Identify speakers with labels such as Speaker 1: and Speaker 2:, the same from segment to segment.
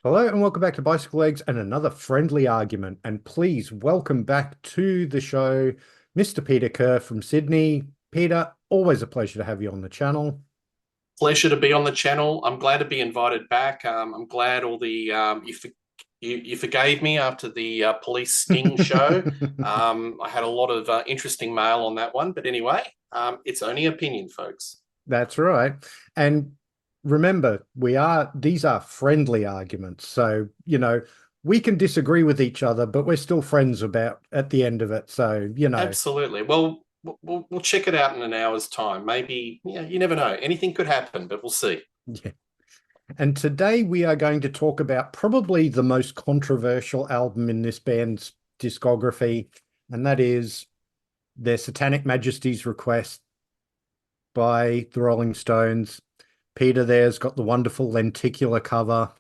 Speaker 1: Hello and welcome back to Bicycle Legs and another friendly argument. And please welcome back to the show, Mr. Peter Kerr from Sydney. Peter, always a pleasure to have you on the channel.
Speaker 2: Pleasure to be on the channel. I'm glad to be invited back. I'm glad all the you forgave me after the police sting show. I had a lot of interesting mail on that one, but anyway, it's only opinion, folks.
Speaker 1: That's right. And remember, these are friendly arguments. So, we can disagree with each other, but we're still friends about at the end of it. So,
Speaker 2: Absolutely. Well, we'll check it out in an hour's time. Maybe, yeah, you never know. Anything could happen, but we'll see.
Speaker 1: yeah. And today we are going to talk about probably the most controversial album in this band's discography, and that is Their Satanic Majesties Request by the Rolling Stones. Peter there's got the wonderful lenticular cover.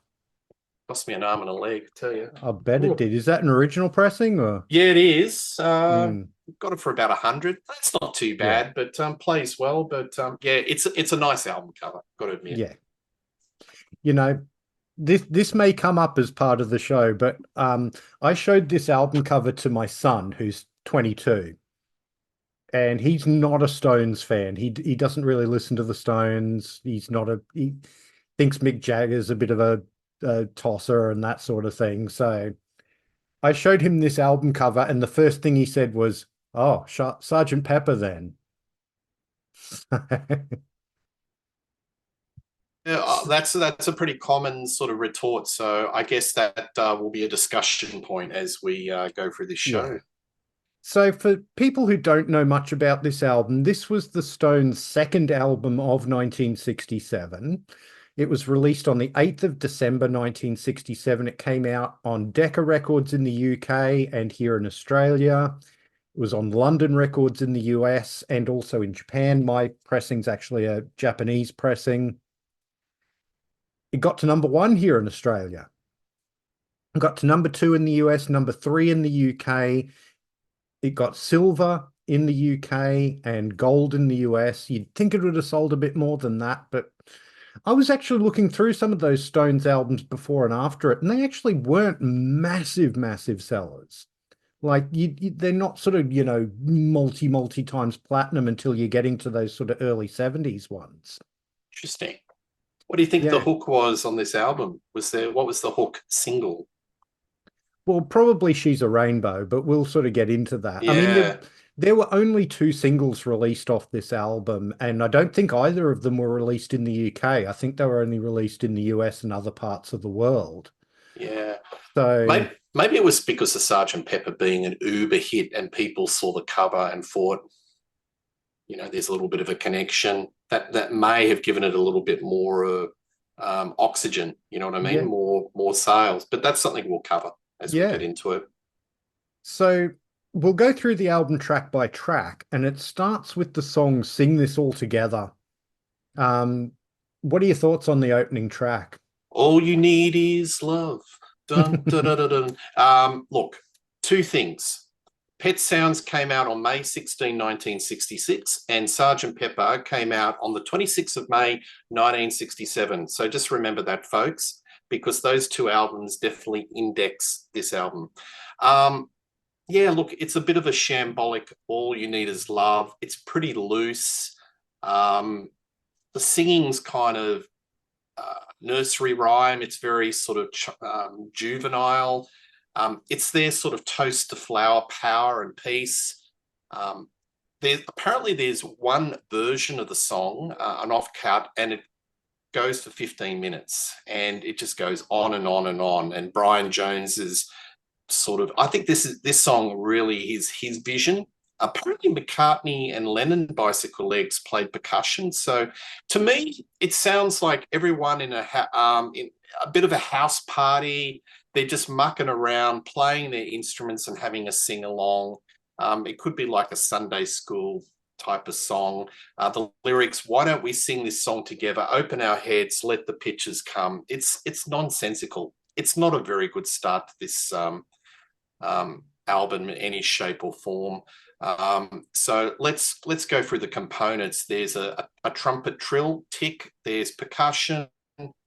Speaker 2: Cost me an arm and a leg, I tell you.
Speaker 1: I bet it
Speaker 2: Ooh.
Speaker 1: did. Is that an original pressing or?
Speaker 2: Yeah, it is.
Speaker 1: Mm,
Speaker 2: Got it for about 100. That's not too
Speaker 1: yeah,
Speaker 2: bad, but plays well. But yeah, it's a nice album cover. Got to admit.
Speaker 1: yeah. You know, this may come up as part of the show, but I showed this album cover to my son, who's 22, and he's not a Stones fan. He doesn't really listen to the Stones. He thinks Mick Jagger's a bit of a tosser and that sort of thing. So I showed him this album cover, and the first thing he said was, "Oh, Sergeant Pepper, then."
Speaker 2: Yeah, that's a pretty common sort of retort. So I guess that will be a discussion point as we go through this
Speaker 1: Yeah.
Speaker 2: show.
Speaker 1: So for people who don't know much about this album, this was the Stones' second album of 1967. It was released on the 8th of December 1967. It came out on Decca Records in the UK and here in Australia. It was on London Records in the US and also in Japan. My pressing's actually a Japanese pressing. It got to number one here in Australia. It got to number two in the US, number three in the UK. It got silver in the UK and gold in the US. You'd think it would have sold a bit more than that, but I was actually looking through some of those Stones albums before and after it, and they actually weren't massive, massive sellers. Like they're not sort of, multi times platinum until you're getting to those sort of early 70s ones.
Speaker 2: Interesting. What do you think the
Speaker 1: Yeah.
Speaker 2: hook was on this album? What was the hook single?
Speaker 1: Well, probably She's a Rainbow, but we'll sort of get into that. I mean,
Speaker 2: Yeah,
Speaker 1: there were only two singles released off this album, and I don't think either of them were released in the UK. I think they were only released in the US and other parts of the world.
Speaker 2: yeah.
Speaker 1: So,
Speaker 2: Maybe it was because of Sergeant Pepper being an uber hit and people saw the cover and thought, there's a little bit of a connection that may have given it a little bit more oxygen. You know what I mean?
Speaker 1: yeah,
Speaker 2: More sales, but that's something we'll cover as we
Speaker 1: yeah.
Speaker 2: get into it.
Speaker 1: So we'll go through the album track by track, and it starts with the song Sing This All Together. Um, what are your thoughts on the opening track?
Speaker 2: All you need is love. Dun, dun, dun, dun, dun. Look, two things. Pet Sounds came out on May 16, 1966, and Sergeant Pepper came out on the 26th of May, 1967. So just remember that, folks, because those two albums definitely index this album. Yeah, look, it's a bit of a shambolic, all you need is love. It's pretty loose. Um, the singing's kind of nursery rhyme. It's very sort of juvenile. It's their sort of toast to flower power and peace. There's one version of the song, an off cut, and it goes for 15 minutes, and it just goes on and on and on. And Brian Jones is I think this song really is his vision. Apparently McCartney and Lennon Bicyclelegs played percussion. So to me, it sounds like everyone in in a bit of a house party. They're just mucking around, playing their instruments and having a sing along. It could be like a Sunday school type of song. The lyrics, why don't we sing this song together? Open our heads, let the pictures come. It's nonsensical. It's not a very good start to this album in any shape or form. So let's go through the components. There's a trumpet trill tick. There's percussion.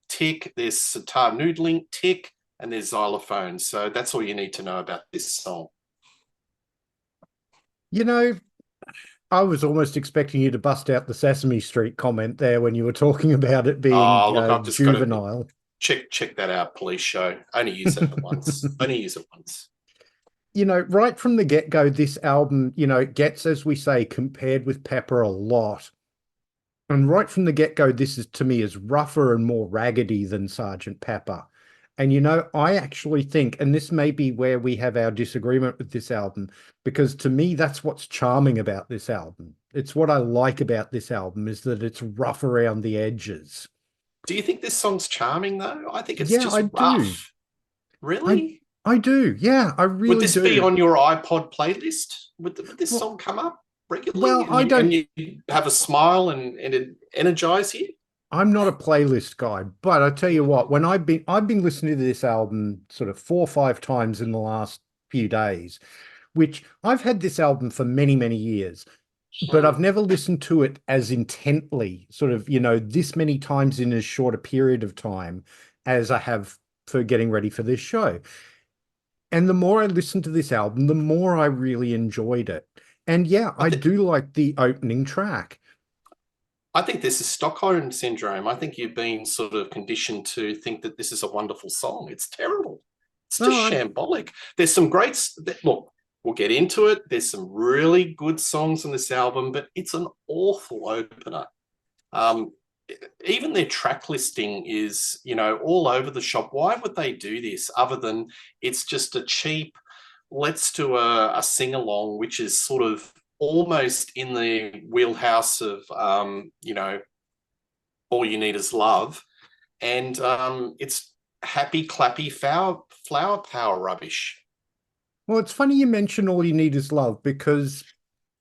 Speaker 2: tick. There's sitar noodling, tick, and there's xylophone. So that's all you need to know about this song.
Speaker 1: You know, I was almost expecting you to bust out the Sesame Street comment there when you were talking about it being
Speaker 2: Oh, look, I've just got to
Speaker 1: juvenile.
Speaker 2: check that out, police show. Only use it once. Only use it once.
Speaker 1: You know, right from the get-go, this album, you know, it gets, as we say, compared with Pepper a lot. And right from the get-go, this is to me is rougher and more raggedy than Sergeant Pepper. And you know, I actually think, and this may be where we have our disagreement with this album, because to me, that's what's charming about this album. It's what I like about this album is that it's rough around the edges.
Speaker 2: Do you think this song's charming though? I think it's
Speaker 1: Yeah,
Speaker 2: just
Speaker 1: I do.
Speaker 2: rough.
Speaker 1: I
Speaker 2: Really?
Speaker 1: I do. Yeah, I
Speaker 2: Would
Speaker 1: really
Speaker 2: this be
Speaker 1: do.
Speaker 2: on your iPod playlist? Would this
Speaker 1: Well,
Speaker 2: song come up regularly
Speaker 1: well,
Speaker 2: and
Speaker 1: I don't.
Speaker 2: you have a smile and it energize you?
Speaker 1: I'm not a playlist guy, but I tell you what, when I've been listening to this album sort of 4 or 5 times in the last few days, which I've had this album for many, many years, but I've
Speaker 2: Mm.
Speaker 1: never listened to it as intently, sort of, you know, this many times in as short a period of time as I have for getting ready for this show. And the more I listened to this album, the more I really enjoyed it. And yeah,
Speaker 2: I
Speaker 1: I
Speaker 2: think
Speaker 1: do like the opening track.
Speaker 2: I think this is Stockholm syndrome. I think you've been sort of conditioned to think that this is a wonderful song. It's terrible. It's just
Speaker 1: No, I,
Speaker 2: shambolic. There's some great look. We'll get into it. There's some really good songs on this album, but it's an awful opener. Um, Even their track listing is, all over the shop. Why would they do this other than it's just a cheap, let's do a sing along, which is sort of almost in the wheelhouse of, all you need is love. And it's happy, clappy, flower power rubbish.
Speaker 1: well, it's funny you mention All You Need Is Love because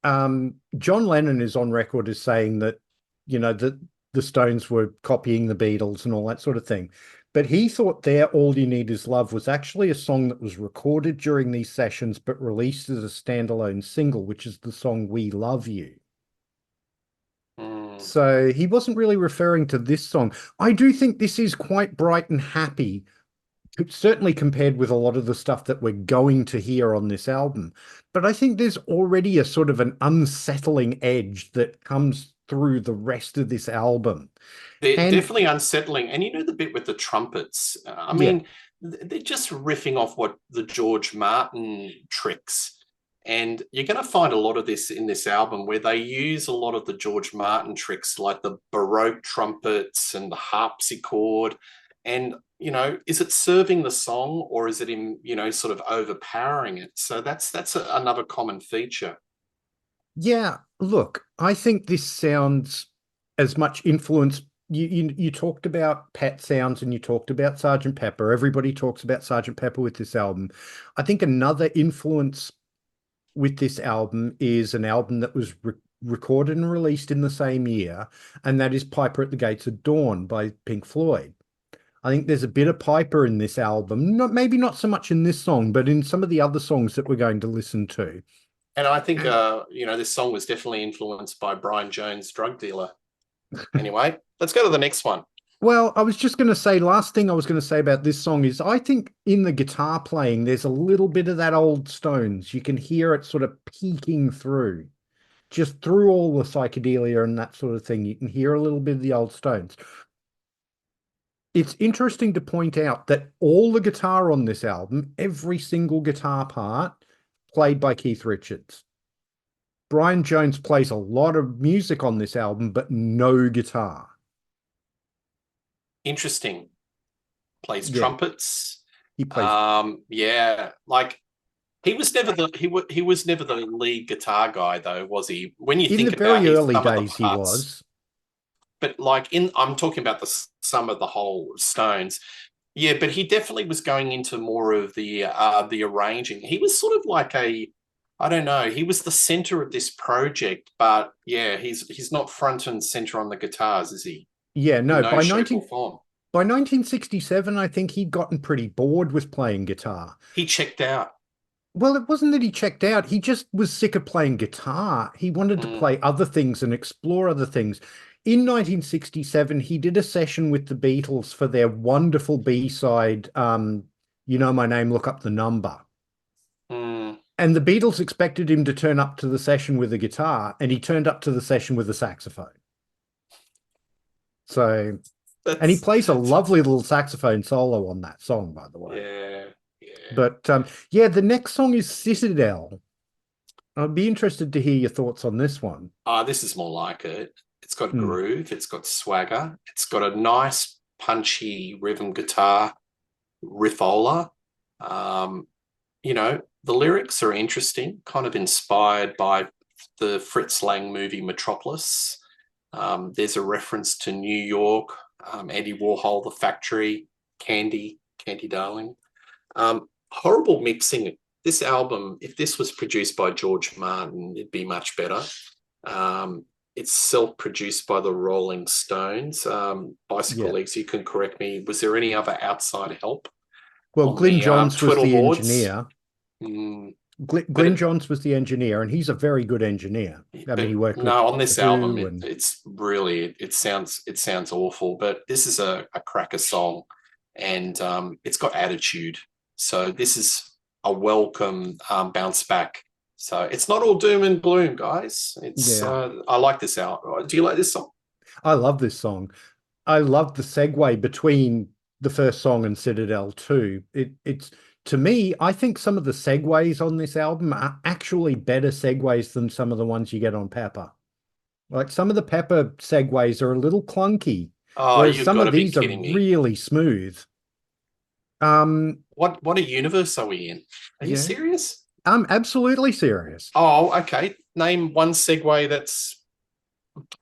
Speaker 1: John Lennon is on record as saying that, you know, that the Stones were copying the Beatles and all that sort of thing. But he thought their All You Need Is Love was actually a song that was recorded during these sessions, but released as a standalone single, which is the song We Love You.
Speaker 2: Mm.
Speaker 1: So he wasn't really referring to this song. I do think this is quite bright and happy, certainly compared with a lot of the stuff that we're going to hear on this album. But I think there's already a sort of an unsettling edge that comes through the rest of this album.
Speaker 2: They're
Speaker 1: And
Speaker 2: definitely unsettling. And the bit with the trumpets, I
Speaker 1: yeah,
Speaker 2: mean, they're just riffing off what the George Martin tricks. And you're going to find a lot of this in this album where they use a lot of the George Martin tricks, like the Baroque trumpets and the harpsichord. And, is it serving the song or is it in, sort of overpowering it? So that's another common feature.
Speaker 1: yeah, look, I think this sounds as much influence. You talked about Pet Sounds and you talked about Sergeant Pepper. Everybody talks about Sergeant Pepper with this album. I think another influence with this album is an album that was recorded and released in the same year, and that is Piper at the Gates of Dawn by Pink Floyd. I think there's a bit of Piper in this album, maybe not so much in this song, but in some of the other songs that we're going to listen to.
Speaker 2: And I think, this song was definitely influenced by Brian Jones, drug dealer. Anyway, let's go to the next one.
Speaker 1: Well, I was just going to say, last thing I was going to say about this song is I think in the guitar playing, there's a little bit of that old Stones. You can hear it sort of peeking through, just through all the psychedelia and that sort of thing. You can hear a little bit of the old Stones. It's interesting to point out that all the guitar on this album, every single guitar part, played by Keith Richards. Brian Jones plays a lot of music on this album, but no guitar.
Speaker 2: Interesting. Plays
Speaker 1: Yeah,
Speaker 2: trumpets.
Speaker 1: he plays
Speaker 2: Yeah, like he was never the lead guitar guy though, was he? When you
Speaker 1: in the
Speaker 2: think about
Speaker 1: very
Speaker 2: his
Speaker 1: early
Speaker 2: some of the
Speaker 1: days, he
Speaker 2: parts,
Speaker 1: was.
Speaker 2: but like I'm talking about some of the whole Stones. Yeah, but he definitely was going into more of the arranging. He was sort of like I don't know, he was the center of this project, but yeah, he's not front and center on the guitars, is he?
Speaker 1: Yeah,
Speaker 2: In
Speaker 1: no,
Speaker 2: no shape or form.
Speaker 1: by 1967, I think he'd gotten pretty bored with playing guitar.
Speaker 2: He checked out.
Speaker 1: Well, it wasn't that he checked out. He just was sick of playing guitar. He wanted to
Speaker 2: Mm,
Speaker 1: play other things and explore other things. In 1967, he did a session with the Beatles for their wonderful B-side, You Know My Name, Look Up the Number.
Speaker 2: mm.
Speaker 1: And the Beatles expected him to turn up to the session with a guitar, and he turned up to the session with a saxophone. So, and he
Speaker 2: That's
Speaker 1: plays a lovely little saxophone solo on that song, by the way.
Speaker 2: yeah, yeah.
Speaker 1: But yeah, the next song is Citadel. I'd be interested to hear your thoughts on this one.
Speaker 2: This is more like it. It's got
Speaker 1: Mm,
Speaker 2: groove, it's got swagger, it's got a nice punchy rhythm guitar riffola. Um, the lyrics are interesting, kind of inspired by the Fritz Lang movie Metropolis. There's a reference to New York, Andy Warhol, The Factory, Candy Darling. Horrible mixing. This album, if this was produced by George Martin, it'd be much better. It's self-produced by the Rolling Stones.
Speaker 1: yeah.
Speaker 2: Bicyclelegs, you can correct me. Was there any other outside help
Speaker 1: Well,
Speaker 2: on
Speaker 1: Glyn
Speaker 2: the
Speaker 1: Johns was
Speaker 2: twiddle
Speaker 1: the
Speaker 2: boards?
Speaker 1: engineer.
Speaker 2: Mm, but
Speaker 1: Glyn Johns was the engineer, and he's a very good engineer. I mean, he worked with
Speaker 2: no, on
Speaker 1: The
Speaker 2: this album,
Speaker 1: Who, and
Speaker 2: it's really it sounds awful. But this is a cracker song, and it's got attitude. So this is a welcome bounce back. So it's not all doom and gloom, guys. It's
Speaker 1: yeah,
Speaker 2: I like this out. Do you like this song?
Speaker 1: I love this song. I love the segue between the first song and Citadel too. It's to me, I think some of the segues on this album are actually better segues than some of the ones you get on Pepper. Like some of the Pepper segues are a little clunky,
Speaker 2: Oh,
Speaker 1: whereas
Speaker 2: you've
Speaker 1: some
Speaker 2: got
Speaker 1: of
Speaker 2: to be
Speaker 1: these are
Speaker 2: kidding me.
Speaker 1: really smooth.
Speaker 2: What a universe are we in? Are you
Speaker 1: Yeah,
Speaker 2: serious?
Speaker 1: I'm absolutely serious.
Speaker 2: Oh, okay. Name one segue that's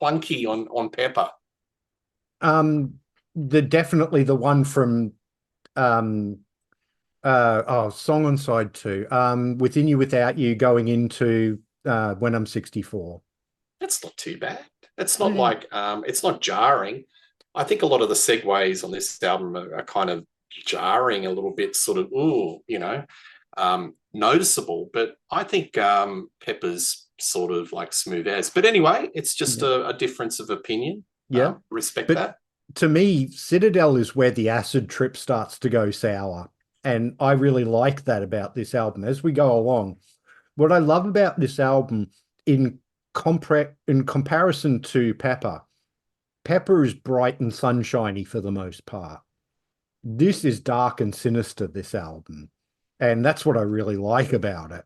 Speaker 2: clunky on Pepper.
Speaker 1: Um, definitely the one from um song on side two. Within You Without You going into When I'm 64.
Speaker 2: That's not too bad. It's not
Speaker 1: Eh,
Speaker 2: like it's not jarring. I think a lot of the segues on this album are kind of jarring a little bit, sort of noticeable. But I think Pepper's sort of like smooth as. But anyway, it's just
Speaker 1: yeah.
Speaker 2: a difference of opinion.
Speaker 1: Yeah.
Speaker 2: Respect
Speaker 1: But
Speaker 2: that.
Speaker 1: to me, Citadel is where the acid trip starts to go sour. And I really like that about this album as we go along. What I love about this album in in comparison to Pepper, Pepper is bright and sunshiny for the most part. This is dark and sinister, this album. And that's what I really like about it.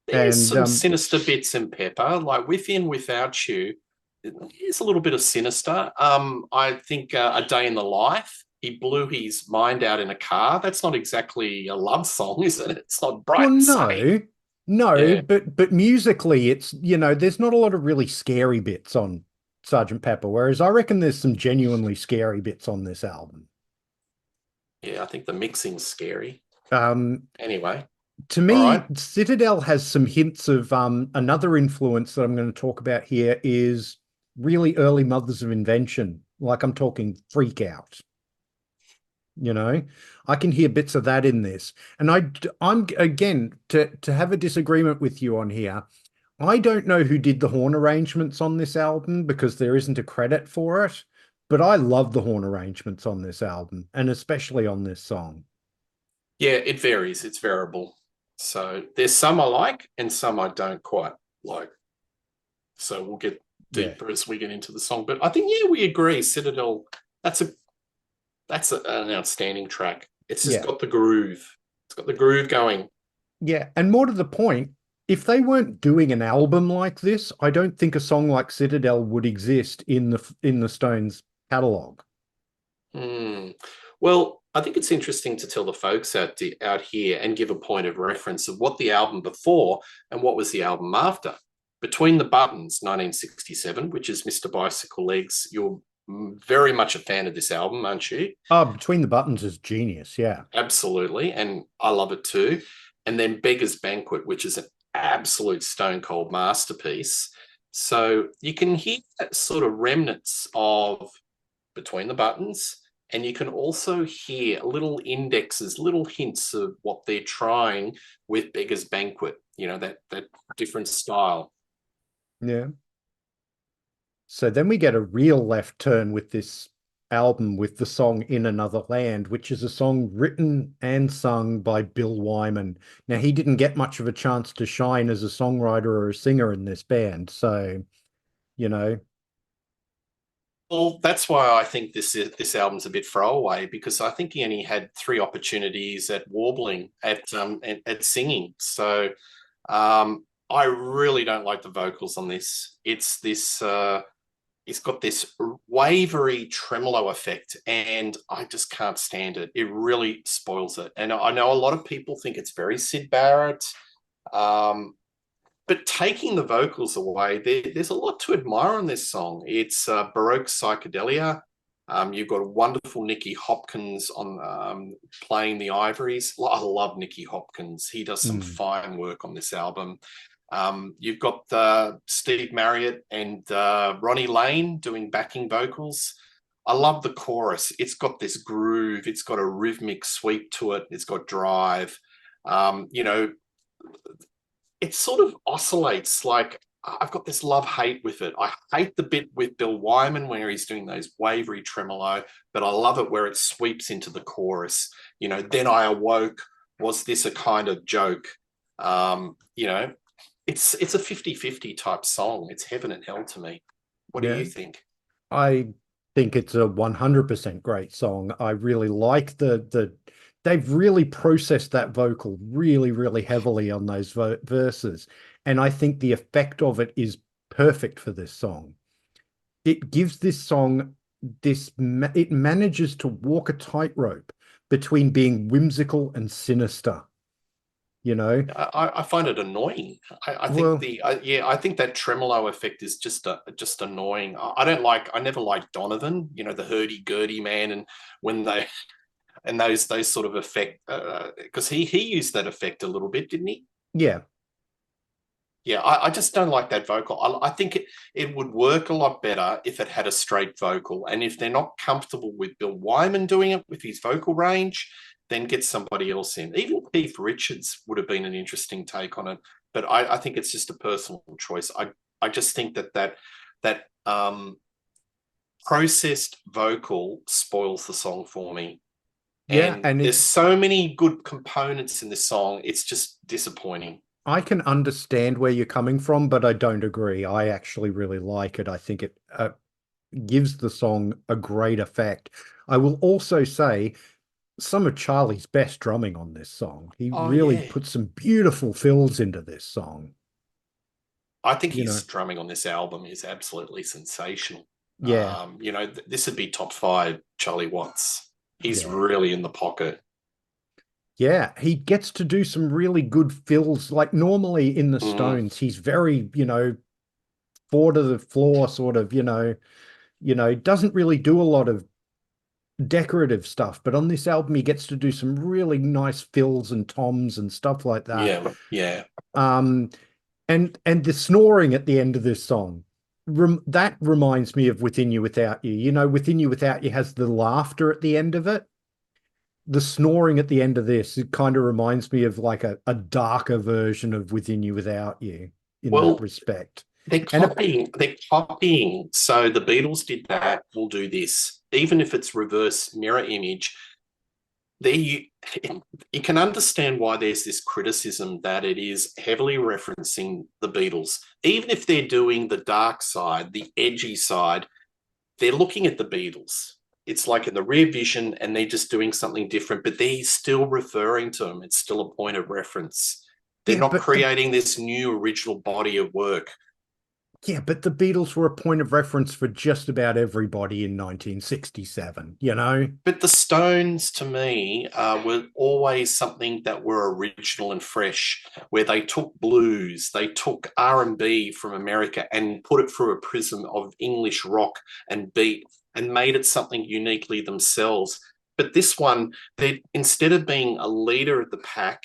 Speaker 2: There's
Speaker 1: And
Speaker 2: some sinister bits in Pepper, like With In Without You. There's a little bit of sinister. I think A Day in the Life. He blew his mind out in a car. That's not exactly a love song, is it? It's not
Speaker 1: well,
Speaker 2: bright and sunny.
Speaker 1: no,
Speaker 2: Yeah.
Speaker 1: but musically, it's there's not a lot of really scary bits on Sergeant Pepper, whereas I reckon there's some genuinely scary bits on this album.
Speaker 2: Yeah, I think the mixing's scary.
Speaker 1: Um,
Speaker 2: Anyway,
Speaker 1: to
Speaker 2: all right.
Speaker 1: me, Citadel has some hints of another influence that I'm going to talk about here is really early Mothers of Invention. Like I'm talking Freak Out. You know, I can hear bits of that in this. And I'm again to have a disagreement with you on here. I don't know who did the horn arrangements on this album because there isn't a credit for it, but I love the horn arrangements on this album and especially on this song.
Speaker 2: Yeah, it varies. It's variable. So there's some I like and some I don't quite like. So we'll get
Speaker 1: Yeah.
Speaker 2: deeper as we get into the song. But I think, yeah, we agree. Citadel, that's a an outstanding track. It's just
Speaker 1: Yeah.
Speaker 2: got the groove. It's got the groove going.
Speaker 1: Yeah. And more to the point, if they weren't doing an album like this, I don't think a song like Citadel would exist in the Stones catalog.
Speaker 2: Hmm. Well, I think it's interesting to tell the folks out here and give a point of reference of what the album before and what was the album after. Between the Buttons, 1967, which is Mr. Bicycle Legs. You're very much a fan of this album, aren't you?
Speaker 1: Between the Buttons is genius. Yeah.
Speaker 2: Absolutely. And I love it too. And then Beggar's Banquet, which is an absolute stone cold masterpiece. So you can hear that sort of remnants of Between the Buttons and you can also hear little indexes, little hints of what they're trying with Beggar's Banquet, that different style.
Speaker 1: Yeah. So then we get a real left turn with this album with the song In Another Land, which is a song written and sung by Bill Wyman. Now, he didn't get much of a chance to shine as a songwriter or a singer in this band. So, you know.
Speaker 2: Well, that's why I think this album's a bit throwaway, because I think he only had 3 opportunities at warbling, at singing. So I really don't like the vocals on this. It's got this wavery tremolo effect, and I just can't stand it. It really spoils it. And I know a lot of people think it's very Syd Barrett, but taking the vocals away, there's a lot to admire on this song. It's Baroque psychedelia. You've got a wonderful Nicky Hopkins on playing the ivories. I love Nicky Hopkins. He does some fine work on this album. You've got Steve Marriott and Ronnie Lane doing backing vocals. I love the chorus. It's got this groove. It's got a rhythmic sweep to it. It's got drive. It sort of oscillates. Like, I've got this love-hate with it. I hate the bit with Bill Wyman where he's doing those wavery tremolo, but I love it where it sweeps into the chorus. Then I awoke. Was this a kind of joke? It's a 50-50 type song. It's heaven and hell to me. What do you think?
Speaker 1: I think it's a 100% great song. I really like they've really processed that vocal really, really heavily on those verses. And I think the effect of it is perfect for this song. It gives this song it manages to walk a tightrope between being whimsical and sinister.
Speaker 2: I find it annoying. I think that tremolo effect is just annoying. I never liked Donovan, the hurdy-gurdy man, and when they and those sort of effect, because he used that effect a little bit, didn't he?
Speaker 1: Yeah.
Speaker 2: Yeah, I just don't like that vocal. I think it would work a lot better if it had a straight vocal. And if they're not comfortable with Bill Wyman doing it with his vocal range, then get somebody else in. Even Keith Richards would have been an interesting take on it. But I think it's just a personal choice. I just think that processed vocal spoils the song for me.
Speaker 1: Yeah,
Speaker 2: and there's so many good components in this song. It's just disappointing.
Speaker 1: I can understand where you're coming from, but I don't agree. I actually really like it. I think it gives the song a great effect. I will also say some of Charlie's best drumming on this song. He really put some beautiful fills into this song.
Speaker 2: I think his drumming on this album is absolutely sensational.
Speaker 1: Yeah.
Speaker 2: This would be top 5 Charlie Watts. He's really in the pocket.
Speaker 1: Yeah, he gets to do some really good fills. Like normally in the Stones, he's very, four to the floor sort of, doesn't really do a lot of decorative stuff. But on this album, he gets to do some really nice fills and toms and stuff like that.
Speaker 2: Yeah.
Speaker 1: And the snoring at the end of this song, that reminds me of Within You Without You. Within You Without You has the laughter at the end of it. The snoring at the end of this, it kind of reminds me of like a darker version of Within You Without You in that respect.
Speaker 2: They're copying. So the Beatles did that, we'll do this. Even if it's reverse mirror image, you can understand why there's this criticism that it is heavily referencing the Beatles. Even if they're doing the dark side, the edgy side, they're looking at the Beatles. It's like in the rear vision and they're just doing something different, but they're still referring to them. It's still a point of reference. They're not creating this new original body of work.
Speaker 1: Yeah, but the Beatles were a point of reference for just about everybody in 1967,
Speaker 2: But the Stones, to me, were always something that were original and fresh, where they took blues, they took R&B from America and put it through a prism of English rock and beat and made it something uniquely themselves. But this one, instead of being a leader of the pack,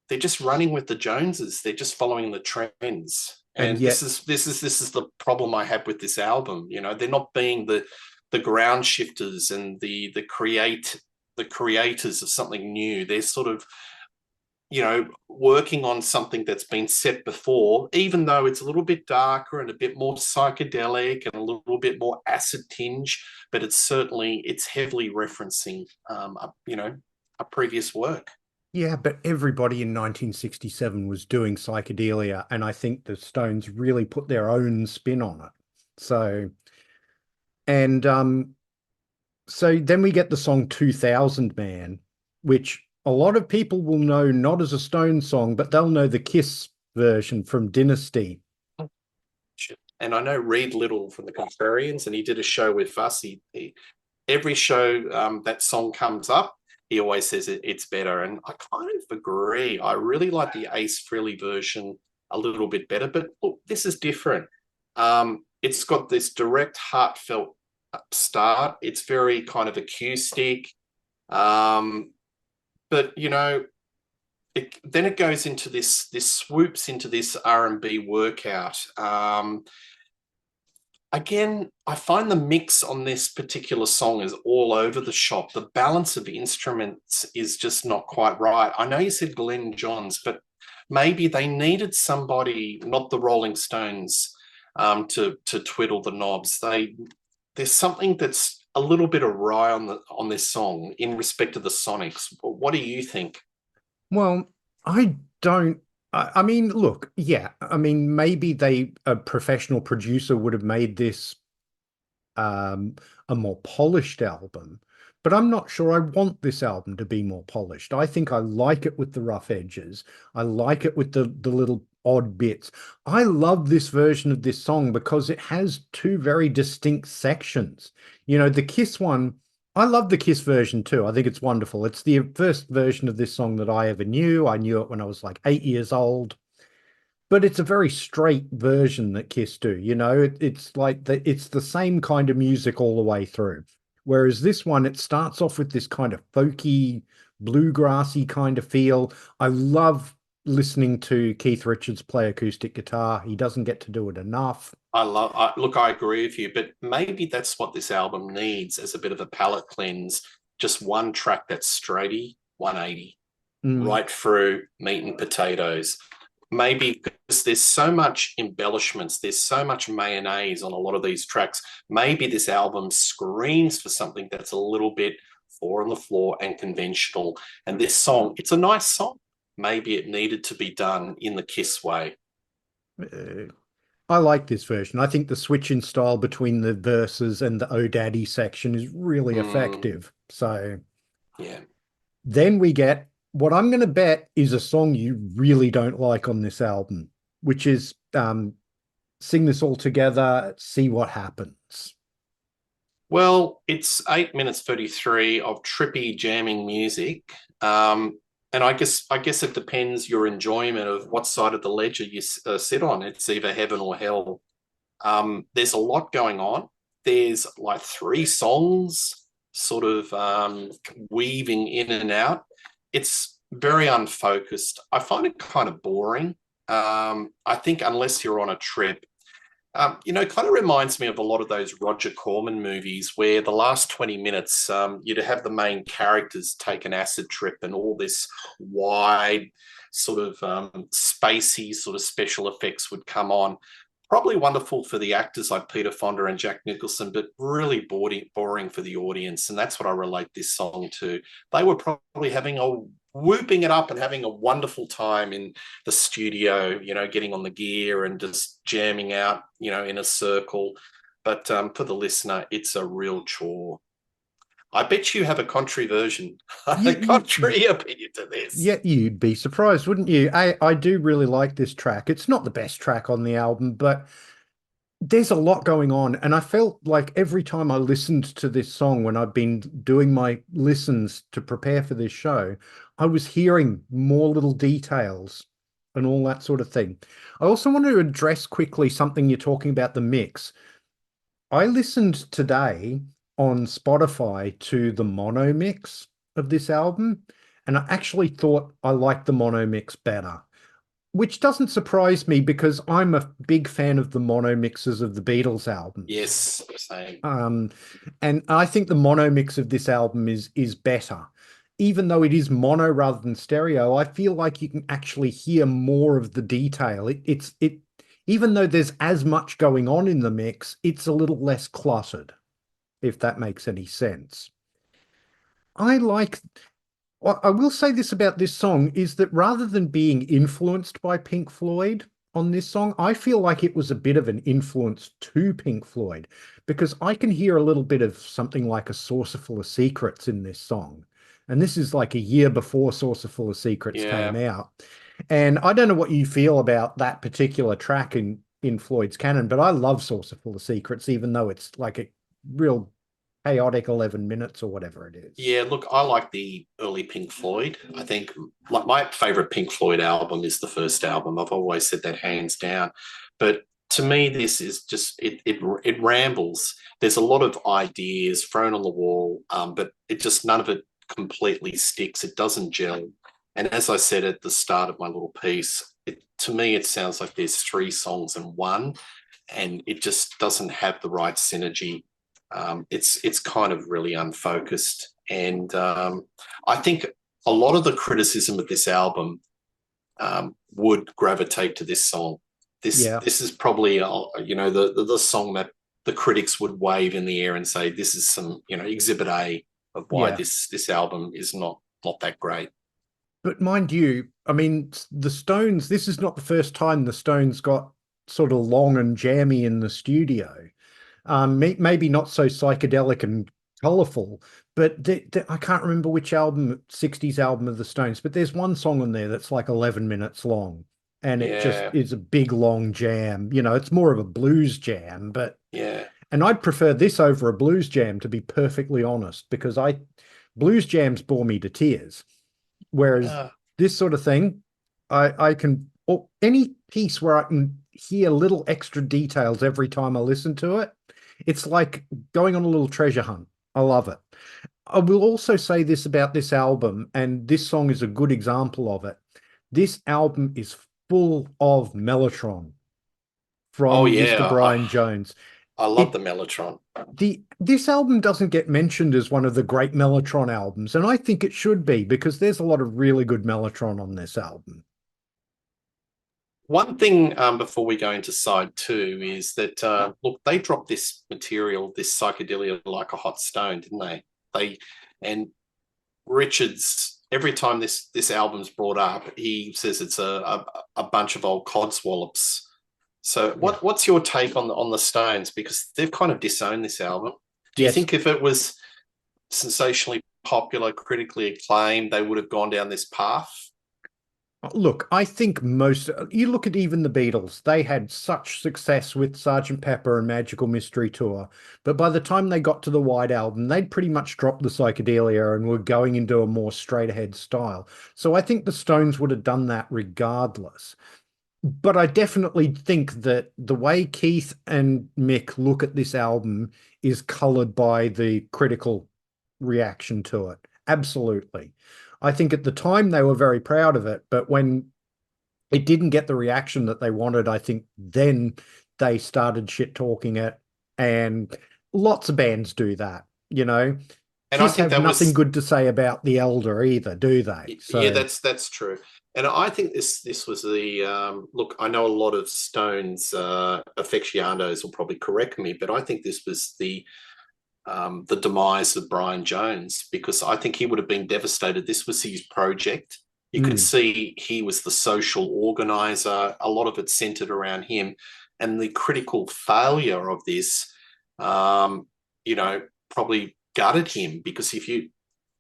Speaker 2: they're just running with the Joneses. They're just following the trends. And this is the problem I have with this album. They're not being the the ground shifters and the creators of something new. They're sort of, working on something that's been set before, even though it's a little bit darker and a bit more psychedelic and a little bit more acid tinge, but it's heavily referencing, a previous work.
Speaker 1: Yeah, but everybody in 1967 was doing psychedelia, and I think the Stones really put their own spin on it. So, and so then we get the song 2000 Man, which a lot of people will know not as a Stone song, but they'll know the Kiss version from Dynasty.
Speaker 2: And I know Reed Little from the Contrarians, and he did a show with us. Every show that song comes up, he always says it's better. And I kind of agree. I really like the Ace Frehley version a little bit better, but look, this is different. It's got this direct, heartfelt start. It's very kind of acoustic. But then it goes into this swoops into this R&B workout. Again, I find the mix on this particular song is all over the shop. The balance of the instruments is just not quite right. I know you said Glenn Johns, but maybe they needed somebody, not the Rolling Stones, to twiddle the knobs. There's something that's a little bit awry on this song in respect to the sonics. What do you think?
Speaker 1: Well, I don't. I mean, look, yeah. I mean, maybe a professional producer would have made this a more polished album, but I'm not sure I want this album to be more polished. I think I like it with the rough edges. I like it with the little odd bits. I love this version of this song because it has two very distinct sections. The Kiss one, I love the Kiss version too. I think it's wonderful. It's the first version of this song that I ever knew. I knew it when I was like 8 years old. But it's a very straight version that Kiss do. It's like it's the same kind of music all the way through. Whereas this one, it starts off with this kind of folky, bluegrassy kind of feel. I love listening to Keith Richards play acoustic guitar. He doesn't get to do it enough.
Speaker 2: Look, I agree with you, but maybe that's what this album needs as a bit of a palate cleanse. Just one track that's straighty, 180, right through meat and potatoes. Maybe because there's so much embellishments, there's so much mayonnaise on a lot of these tracks. Maybe this album screams for something that's a little bit four on the floor and conventional. And this song, it's a nice song. Maybe it needed to be done in the Kiss way.
Speaker 1: I like this version. I think the switch in style between the verses and the Oh Daddy section is really effective. So,
Speaker 2: yeah.
Speaker 1: Then we get what I'm going to bet is a song you really don't like on this album, which is Sing This All Together, See What Happens.
Speaker 2: Well, it's 8 minutes 33 of trippy jamming music. And I guess it depends your enjoyment of what side of the ledger you sit on. It's either heaven or hell. There's a lot going on. There's like 3 songs sort of weaving in and out. It's very unfocused. I find it kind of boring. I think unless you're on a trip, kind of reminds me of a lot of those Roger Corman movies where the last 20 minutes, you'd have the main characters take an acid trip and all this wide sort of spacey sort of special effects would come on. Probably wonderful for the actors like Peter Fonda and Jack Nicholson, but really boring for the audience. And that's what I relate this song to. They were probably whooping it up and having a wonderful time in the studio, getting on the gear and just jamming out, in a circle. But for the listener, it's a real chore. I bet you have a contrary version, contrary opinion to this.
Speaker 1: Yeah, you'd be surprised, wouldn't you? I do really like this track. It's not the best track on the album, but there's a lot going on. And I felt like every time I listened to this song when I've been doing my listens to prepare for this show, I was hearing more little details and all that sort of thing. I also want to address quickly something you're talking about, the mix. I listened today on Spotify to the mono mix of this album, and I actually thought I liked the mono mix better. which doesn't surprise me because I'm a big fan of the mono mixes of the Beatles albums.
Speaker 2: Yes, same.
Speaker 1: Um, and I think the mono mix of this album is better. Even though it is mono rather than stereo, I feel like you can actually hear more of the detail. Even though there's as much going on in the mix, it's a little less cluttered, if that makes any sense. I like Well, I will say this about this song is that rather than being influenced by Pink Floyd on this song, I feel like it was a bit of an influence to Pink Floyd because I can hear a little bit of something like A Saucer Full of Secrets in this song. And this is like a year before Saucer Full of Secrets came
Speaker 2: Yeah.
Speaker 1: out. And I don't know what you feel about that particular track in Floyd's canon, but I love Saucer Full of Secrets, even though it's like a real chaotic 11 minutes or whatever it is.
Speaker 2: Yeah, look, I like the early Pink Floyd. I think like my favorite Pink Floyd album is the first album. I've always said that hands down. But to me, this is just it rambles. There's a lot of ideas thrown on the wall, but it just none of it completely sticks. It doesn't gel. And as I said at the start of my little piece, to me it sounds like there's three songs in one, and it just doesn't have the right synergy. It's kind of really unfocused, and I think a lot of the criticism of this album would gravitate to this song.
Speaker 1: Yeah.
Speaker 2: This is probably the song that the critics would wave in the air and say this is some exhibit A of why
Speaker 1: Yeah.
Speaker 2: this album is not that great.
Speaker 1: But mind you, I mean, the Stones, this is not the first time the Stones got sort of long and jammy in the studio. Maybe not so psychedelic and colorful, but I can't remember which album, 60s album of the Stones, but there's one song on there that's like 11 minutes long. And it just
Speaker 2: Yeah,
Speaker 1: is a big long jam. It's more of a blues jam,
Speaker 2: yeah,
Speaker 1: and I'd prefer this over a blues jam, to be perfectly honest, because blues jams bore me to tears. Whereas
Speaker 2: uh,
Speaker 1: this sort of thing, I can, or any piece where I can hear little extra details every time I listen to it, it's like going on a little treasure hunt. I love it. I will also say this about this album, and this song is a good example of it. This album is full of Mellotron
Speaker 2: oh
Speaker 1: from Mr.
Speaker 2: yeah,
Speaker 1: Brian Jones.
Speaker 2: I love
Speaker 1: It
Speaker 2: the Mellotron.
Speaker 1: this album doesn't get mentioned as one of the great Mellotron albums, and I think it should be because there's a lot of really good Mellotron on this album.
Speaker 2: One thing before we go into side two is that look, they dropped this material, this psychedelia, like a hot stone, didn't they? And Richards, every time this album's brought up, he says it's a bunch of old codswallops. So
Speaker 1: Yeah.
Speaker 2: what's your take on the Stones? Because they've kind of disowned this album. Do you
Speaker 1: Yes.
Speaker 2: think if it was sensationally popular, critically acclaimed, they would have gone down this path?
Speaker 1: Look, I think you look at even the Beatles, they had such success with Sergeant Pepper and Magical Mystery Tour, but by the time they got to the White Album, they'd pretty much dropped the psychedelia and were going into a more straight ahead style. So I think the Stones would have done that regardless. But I definitely think that the way Keith and Mick look at this album is colored by the critical reaction to it. Absolutely. I think at the time they were very proud of it, but when it didn't get the reaction that they wanted, I think then they started shit talking it. And lots of bands do that, you know.
Speaker 2: And I
Speaker 1: Kiss
Speaker 2: think
Speaker 1: have
Speaker 2: that
Speaker 1: nothing
Speaker 2: was
Speaker 1: good to say about The Elder either, do they?
Speaker 2: Yeah,
Speaker 1: So,
Speaker 2: that's true. And I think this was the look. I know a lot of Stones aficionados will probably correct me, but I think this was the demise of Brian Jones because I think he would have been devastated. This was his project. You could
Speaker 1: mm,
Speaker 2: see he was the social organizer. A lot of it centered around him, and the critical failure of this, probably gutted him because if you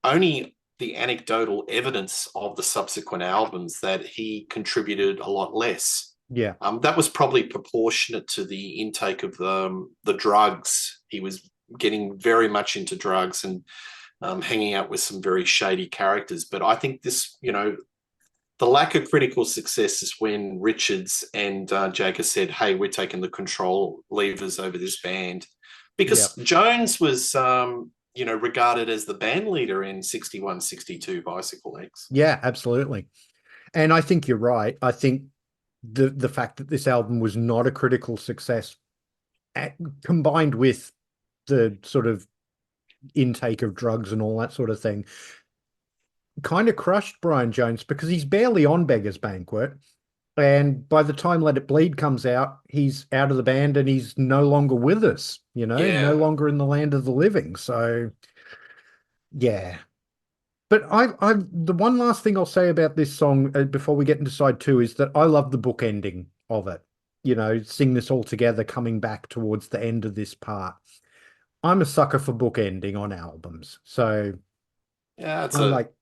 Speaker 2: only the anecdotal evidence of the subsequent albums that he contributed a lot less.
Speaker 1: yeah.
Speaker 2: That was probably proportionate to the intake of the drugs. He was getting very much into drugs and hanging out with some very shady characters. But I think the lack of critical success is when Richards and Jagger said, "Hey, we're taking the control levers over this band,"
Speaker 1: Yeah.
Speaker 2: because Jones was regarded as the band leader in 61, 62 Bicyclelegs.
Speaker 1: Yeah, absolutely. And I think you're right. I think the fact that this album was not a critical success, combined with the sort of intake of drugs and all that sort of thing, kind of crushed Brian Jones, because he's barely on Beggar's Banquet. And by the time Let It Bleed comes out, he's out of the band and he's no longer with us, no
Speaker 2: Yeah.
Speaker 1: longer in the land of the living. So, yeah. But the one last thing I'll say about this song before we get into side two is that I love the book ending of it. Sing this all together, coming back towards the end of this part. I'm a sucker for book ending on albums. So
Speaker 2: Yeah,
Speaker 1: I like.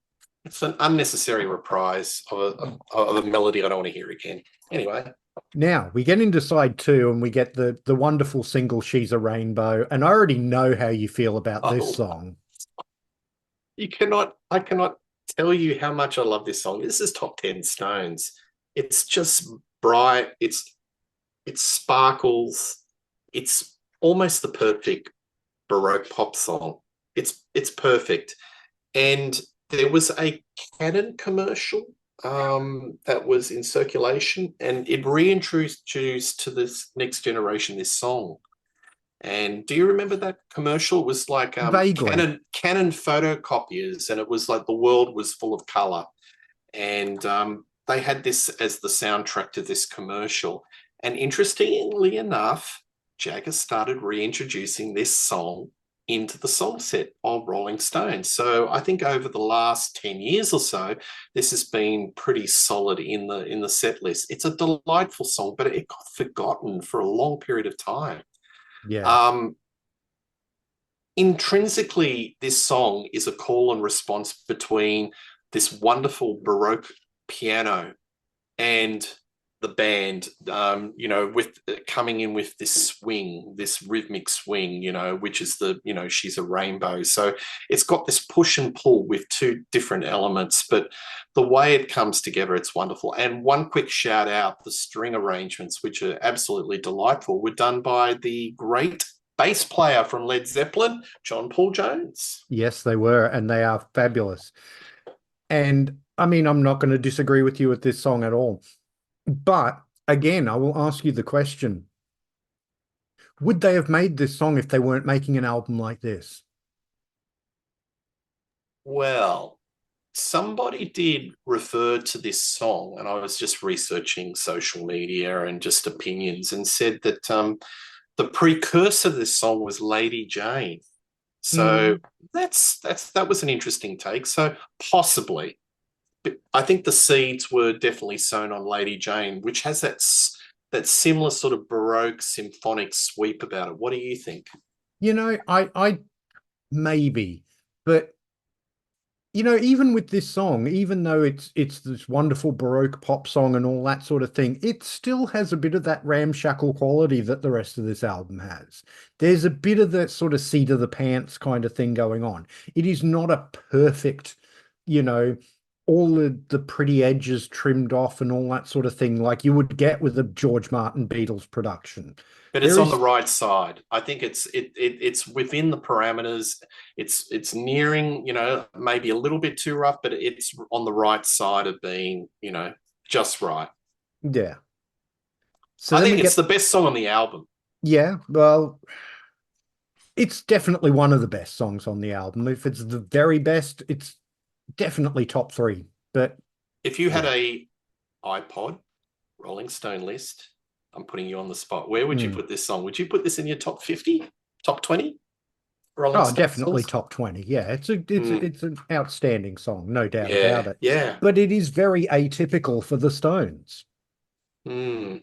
Speaker 2: it's an unnecessary reprise of a melody I don't want to hear again. Anyway.
Speaker 1: Now we get into side two and we get the wonderful single "She's a Rainbow," and I already know how you feel about this
Speaker 2: Oh,
Speaker 1: song.
Speaker 2: I cannot tell you how much I love this song. This is top 10 Stones. It's just bright. It sparkles. It's almost the perfect Baroque pop song. It's perfect. And there was a Canon commercial that was in circulation, and it reintroduced to this next generation this song. And do you remember that commercial? It was like
Speaker 1: Vaguely.
Speaker 2: Canon photocopiers, and it was like the world was full of color. And they had this as the soundtrack to this commercial. And interestingly enough, Jagger started reintroducing this song into the song set of Rolling Stones. So I think over the last 10 years or so, this has been pretty solid in the set list. It's a delightful song, but it got forgotten for a long period of time.
Speaker 1: Yeah.
Speaker 2: Um, Intrinsically, this song is a call and response between this wonderful Baroque piano and the band, with coming in with this swing, this rhythmic swing, which is She's a Rainbow. So it's got this push and pull with two different elements, but the way it comes together, it's wonderful. And one quick shout out, the string arrangements, which are absolutely delightful, were done by the great bass player from Led Zeppelin, John Paul Jones.
Speaker 1: Yes, they were, and they are fabulous. And I mean, I'm not going to disagree with you with this song at all. But again, I will ask you the question: would they have made this song if they weren't making an album like this?
Speaker 2: Well, somebody did refer to this song, and I was just researching social media and just opinions, and said that the precursor to this song was Lady Jane. So
Speaker 1: Mm.
Speaker 2: that was an interesting take. So possibly, but I think the seeds were definitely sown on Lady Jane, which has that similar sort of Baroque symphonic sweep about it. What do you think?
Speaker 1: I maybe, but even with this song, even though it's this wonderful Baroque pop song and all that sort of thing, it still has a bit of that ramshackle quality that the rest of this album has. There's a bit of that sort of seat of the pants kind of thing going on. It is not a perfect, you know, all the pretty edges trimmed off and all that sort of thing like you would get with a George Martin Beatles production.
Speaker 2: But it's
Speaker 1: There
Speaker 2: on the
Speaker 1: is,
Speaker 2: right side. I think it's within the parameters. It's nearing, maybe a little bit too rough, but it's on the right side of being, just right.
Speaker 1: yeah. So
Speaker 2: I
Speaker 1: then we
Speaker 2: think it's
Speaker 1: get,
Speaker 2: the best song on the album.
Speaker 1: yeah, well, it's definitely one of the best songs on the album. If it's the very best, it's definitely top three. But
Speaker 2: If you had
Speaker 1: yeah.
Speaker 2: a iPod Rolling Stone list, I'm putting you on the spot. Where would you
Speaker 1: Mm.
Speaker 2: put this song? Would you put this in your top 50, top 20 Rolling
Speaker 1: Oh,
Speaker 2: Stone
Speaker 1: definitely
Speaker 2: songs?
Speaker 1: top 20. Yeah,
Speaker 2: Mm,
Speaker 1: it's an outstanding song, no doubt about
Speaker 2: yeah,
Speaker 1: it.
Speaker 2: yeah.
Speaker 1: But it is very atypical for the Stones,
Speaker 2: Mm,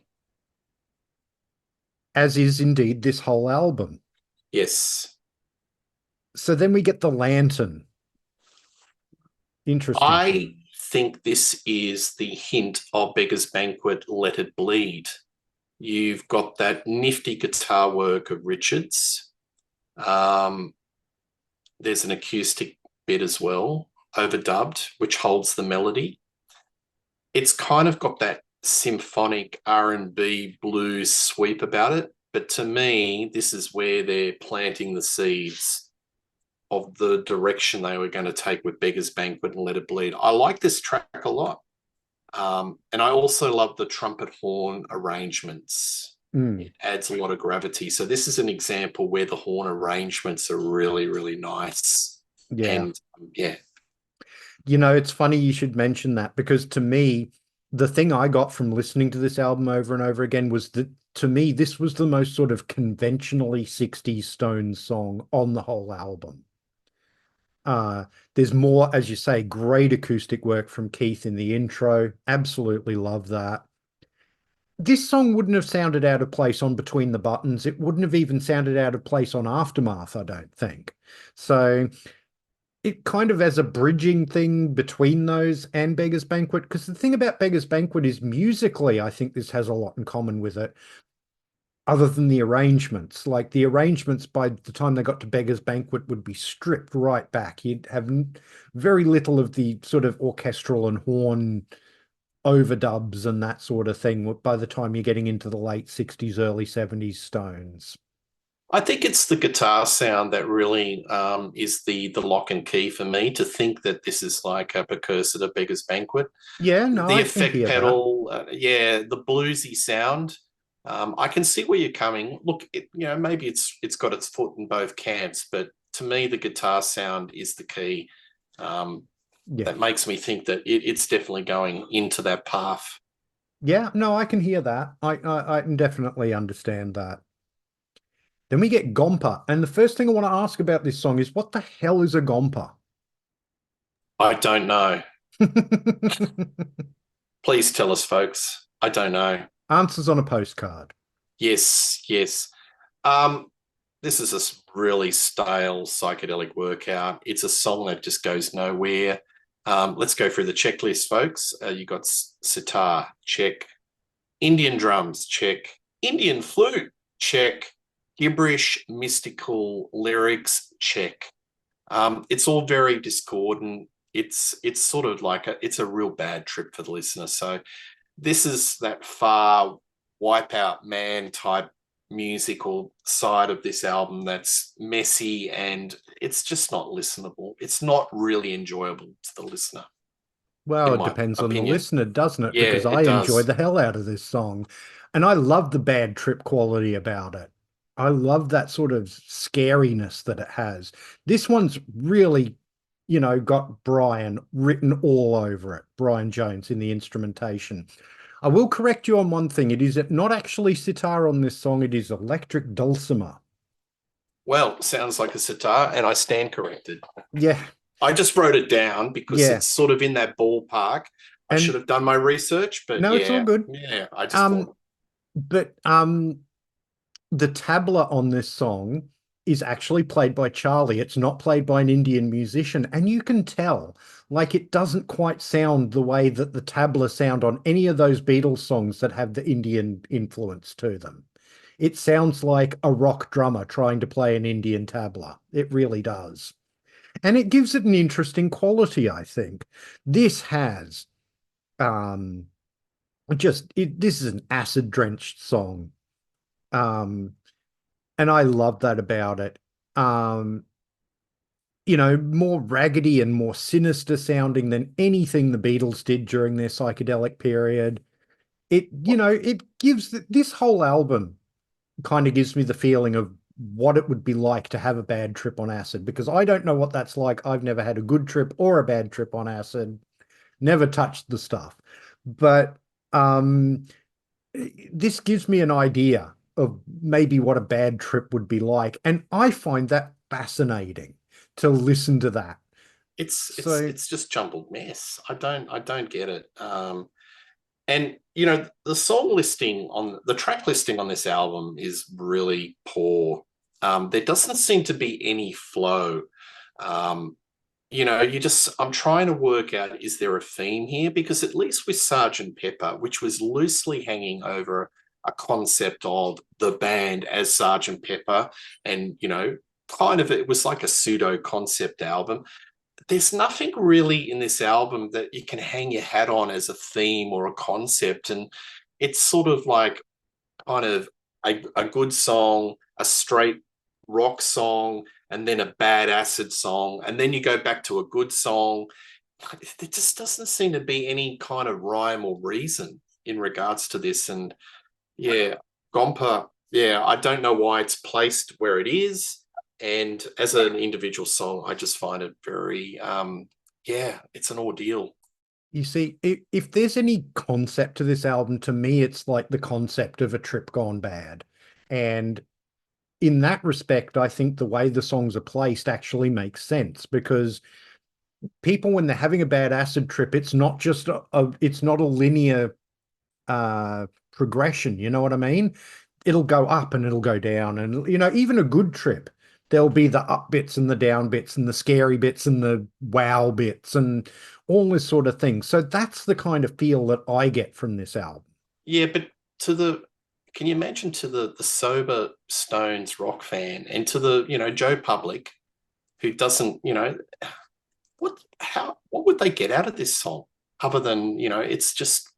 Speaker 1: as is indeed this whole album.
Speaker 2: yes.
Speaker 1: So then we get the Lantern. Interesting.
Speaker 2: I think this is the hint of Beggar's Banquet, Let It Bleed. You've got that nifty guitar work of Richards. Um, there's an acoustic bit as well, overdubbed, which holds the melody. It's kind of got that symphonic R&B blues sweep about it. But to me, this is where they're planting the seeds of the direction they were going to take with Beggar's Banquet and Let It Bleed. I like this track a lot. And I also love the trumpet horn arrangements.
Speaker 1: Mm,
Speaker 2: It adds a lot of gravity. So this is an example where the horn arrangements are really, really nice.
Speaker 1: yeah.
Speaker 2: And yeah,
Speaker 1: It's funny you should mention that because to me, the thing I got from listening to this album over and over again was that to me, this was the most sort of conventionally 60s Stones song on the whole album. Uh, there's more, as you say, great acoustic work from Keith in the intro. Absolutely love that. This song wouldn't have sounded out of place on Between the Buttons. It wouldn't have even sounded out of place on Aftermath, I don't think. So it kind of as a bridging thing between those and Beggar's Banquet, because the thing about Beggar's Banquet is musically, I think this has a lot in common with it, other than the arrangements. Like the arrangements, by the time they got to Beggar's Banquet, would be stripped right back. You'd have very little of the sort of orchestral and horn overdubs and that sort of thing by the time you're getting into the late 60s, early 70s Stones.
Speaker 2: I think it's the guitar sound that really is the lock and key for me to think that this is like a precursor to Beggar's Banquet.
Speaker 1: Yeah, no,
Speaker 2: The
Speaker 1: I can
Speaker 2: effect
Speaker 1: hear that.
Speaker 2: pedal, yeah, the bluesy sound. I can see where you're coming. Look, maybe it's got its foot in both camps, but to me, the guitar sound is the key. Um,
Speaker 1: Yeah.
Speaker 2: that makes me think that it's definitely going into that path.
Speaker 1: Yeah, no, I can hear that. I can definitely understand that. Then we get Gomper. And the first thing I want to ask about this song is what the hell is a Gomper?
Speaker 2: I don't know. Please tell us, folks. I don't know.
Speaker 1: Answers on a postcard.
Speaker 2: Yes, yes. Um, this is a really stale psychedelic workout. It's a song that just goes nowhere. Let's go through the checklist, folks. You got sitar, check. Indian drums, check. Indian flute, check. Gibberish, mystical lyrics, check. It's all very discordant. It's sort of like it's a real bad trip for the listener. So this is that far wipeout man type musical side of this album that's messy and it's just not listenable. It's not really enjoyable to the listener,
Speaker 1: Well,
Speaker 2: in
Speaker 1: it
Speaker 2: my
Speaker 1: depends on the
Speaker 2: opinion.
Speaker 1: listener, doesn't it?
Speaker 2: Yeah,
Speaker 1: Because I
Speaker 2: it
Speaker 1: enjoy
Speaker 2: does.
Speaker 1: the hell out of this song. And I love the bad trip quality about it. I love that sort of scariness that it has. This one's really, got Brian written all over it, Brian Jones in the instrumentation. I will correct you on one thing. It is not actually sitar on this song, it is electric dulcimer.
Speaker 2: Well, sounds like a sitar, and I stand corrected.
Speaker 1: Yeah,
Speaker 2: I just wrote it down because
Speaker 1: yeah.
Speaker 2: it's sort of in that ballpark. I should
Speaker 1: And
Speaker 2: have done my research, but
Speaker 1: no, it's all
Speaker 2: yeah,
Speaker 1: good.
Speaker 2: yeah, I just
Speaker 1: Um,
Speaker 2: thought
Speaker 1: but the tabla on this song is actually played by Charlie. It's not played by an Indian musician. And you can tell, like, it doesn't quite sound the way that the tabla sound on any of those Beatles songs that have the Indian influence to them. It sounds like a rock drummer trying to play an Indian tabla. It really does. And it gives it an interesting quality, I think. This has um this is an acid drenched song. Um and I love that about it. Um, more raggedy and more sinister sounding than anything the Beatles did during their psychedelic period. It gives this whole album kind of gives me the feeling of what it would be like to have a bad trip on acid because I don't know what that's like. I've never had a good trip or a bad trip on acid, never touched the stuff. But um this gives me an idea of maybe what a bad trip would be like. And I find that fascinating to listen to that. So,
Speaker 2: it's just jumbled mess. I don't get it. And the song listing on the track listing on this album is really poor. There doesn't seem to be any flow. Um, I'm trying to work out, is there a theme here? Because at least with Sergeant Pepper, which was loosely hanging over a concept of the band as Sergeant Pepper, and, kind of it was like a pseudo concept album. There's nothing really in this album that you can hang your hat on as a theme or a concept. And it's sort of like kind of a good song, a straight rock song, and then a bad acid song. And then you go back to a good song. there just doesn't seem to be any kind of rhyme or reason in regards to this. And yeah, Gomper, yeah, I don't know why it's placed where it is. And as an individual song, I just find it very, yeah, it's an ordeal.
Speaker 1: You see, if there's any concept to this album, to me, it's like the concept of a trip gone bad. And in that respect, I think the way the songs are placed actually makes sense because people, when they're having a bad acid trip, it's not just it's not a linear progression. You know what I mean? It'll go up and it'll go down. And, even a good trip, there'll be the up bits and the down bits and the scary bits and the wow bits and all this sort of thing. So that's the kind of feel that I get from this album.
Speaker 2: Yeah, but to the, can you imagine to the sober Stones rock fan and to the, Joe Public who doesn't, what would they get out of this song other than, it's just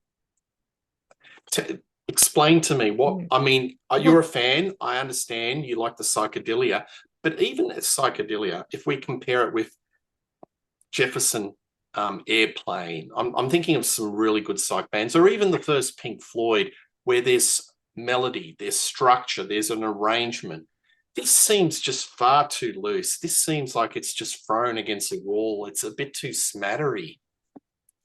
Speaker 2: explain to me what, I mean, you're a fan. I understand you like the psychedelia, but even as psychedelia, if we compare it with Jefferson Airplane, I'm thinking of some really good psych bands, or even the first Pink Floyd, where there's melody, there's structure, there's an arrangement. This seems just far too loose. This seems like it's just thrown against a wall. It's a bit too smattery.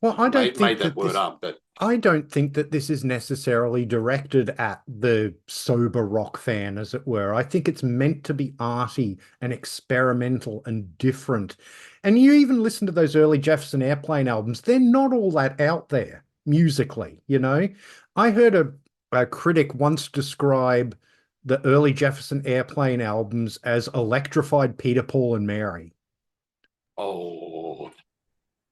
Speaker 1: Well, I don't
Speaker 2: Made
Speaker 1: think
Speaker 2: that
Speaker 1: that
Speaker 2: word
Speaker 1: this
Speaker 2: up, but
Speaker 1: I don't think that this is necessarily directed at the sober rock fan, as it were. I think it's meant to be arty and experimental and different. And you even listen to those early Jefferson Airplane albums, they're not all that out there musically. I heard a critic once describe the early Jefferson Airplane albums as electrified Peter, Paul, and Mary.
Speaker 2: oh,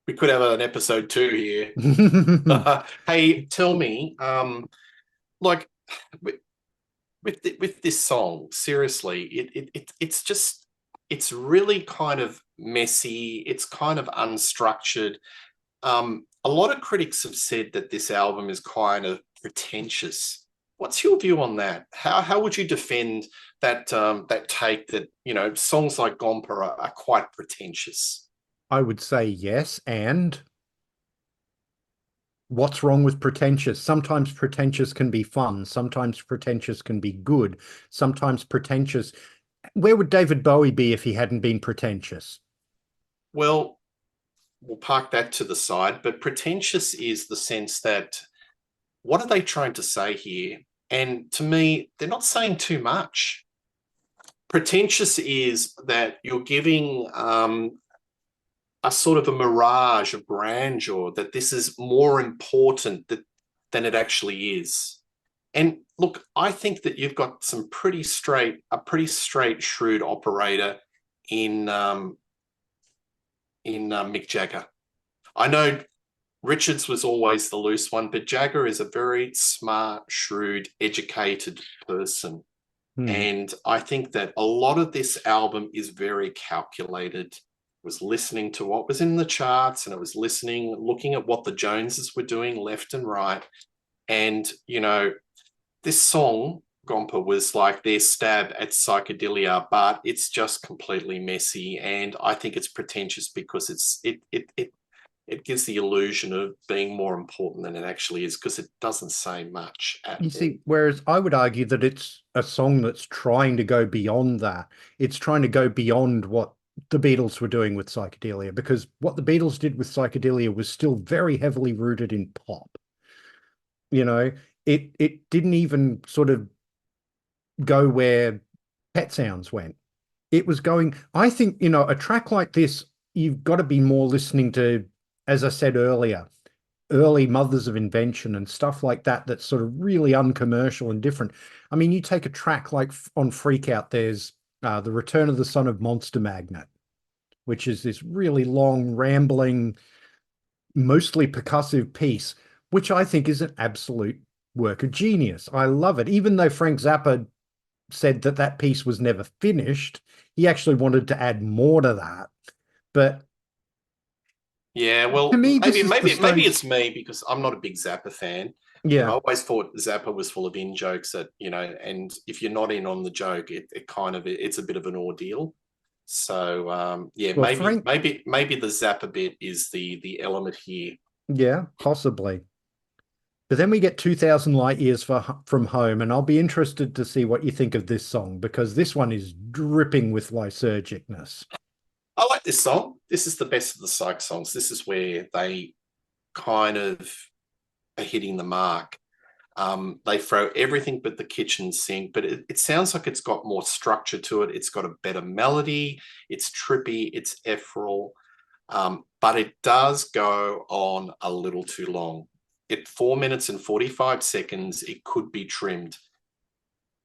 Speaker 2: we could have an episode 2 here. Hey, tell me, like with with this song, seriously, it's just it's really kind of messy. It's kind of unstructured. A lot of critics have said that this album is kind of pretentious. What's your view on that? How would you defend that take that songs like Gomper are quite pretentious?
Speaker 1: I would say yes, and what's wrong with pretentious? Sometimes pretentious can be fun. Sometimes pretentious can be good. Sometimes pretentious. Where would David Bowie be if he hadn't been pretentious?
Speaker 2: Well, we'll park that to the side, but pretentious is the sense that what are they trying to say here? And to me, they're not saying too much. Pretentious is that you're giving a sort of a mirage of grandeur, that this is more important than it actually is. And look, I think that you've got a pretty straight, shrewd operator in Mick Jagger. I know Richards was always the loose one, but Jagger is a very smart, shrewd, educated person.
Speaker 1: Hmm.
Speaker 2: And I think that a lot of this album is very calculated. It was listening to what was in the charts, and it was looking at what the Joneses were doing left and right. And, this song, Gomper, was like their stab at psychedelia, but it's just completely messy. And I think it's pretentious because it gives the illusion of being more important than it actually is, because it doesn't say much at
Speaker 1: You
Speaker 2: all.
Speaker 1: see, whereas I would argue that it's a song that's trying to go beyond that. It's trying to go beyond what the Beatles were doing with psychedelia, because what the Beatles did with psychedelia was still very heavily rooted in pop. You know, it didn't even sort of go where Pet Sounds went. It was going, I think, a track like this, you've got to be more listening to, as I said earlier, early Mothers of Invention and stuff like that, that's sort of really uncommercial and different. I mean, you take a track like on Freak Out, there's The Return of the Son of Monster Magnet, which is this really long, rambling, mostly percussive piece, which I think is an absolute work of genius. I love it. Even though Frank Zappa said that that piece was never finished, he actually wanted to add more to that. But
Speaker 2: Yeah,
Speaker 1: to
Speaker 2: well,
Speaker 1: me, this is the
Speaker 2: maybe
Speaker 1: Stones.
Speaker 2: it's me because I'm not a big Zappa fan. I
Speaker 1: Yeah.
Speaker 2: always thought Zappa was full of in jokes that, and if you're not in on the joke, it kind of it's a bit of an ordeal. So yeah,
Speaker 1: Well,
Speaker 2: maybe
Speaker 1: Frank,
Speaker 2: maybe the Zappa bit is the element here.
Speaker 1: yeah, possibly. But then we get 2000 Light Years from Home, and I'll be interested to see what you think of this song because this one is dripping with lysergicness.
Speaker 2: I like this song. This is the best of the Psych songs. This is where they kind of are hitting the mark. They throw everything but the kitchen sink, but it sounds like it's got more structure to it. It's got a better melody. It's trippy. It's ethereal. But it does go on a little too long. At 4 minutes and 45 seconds, it could be trimmed.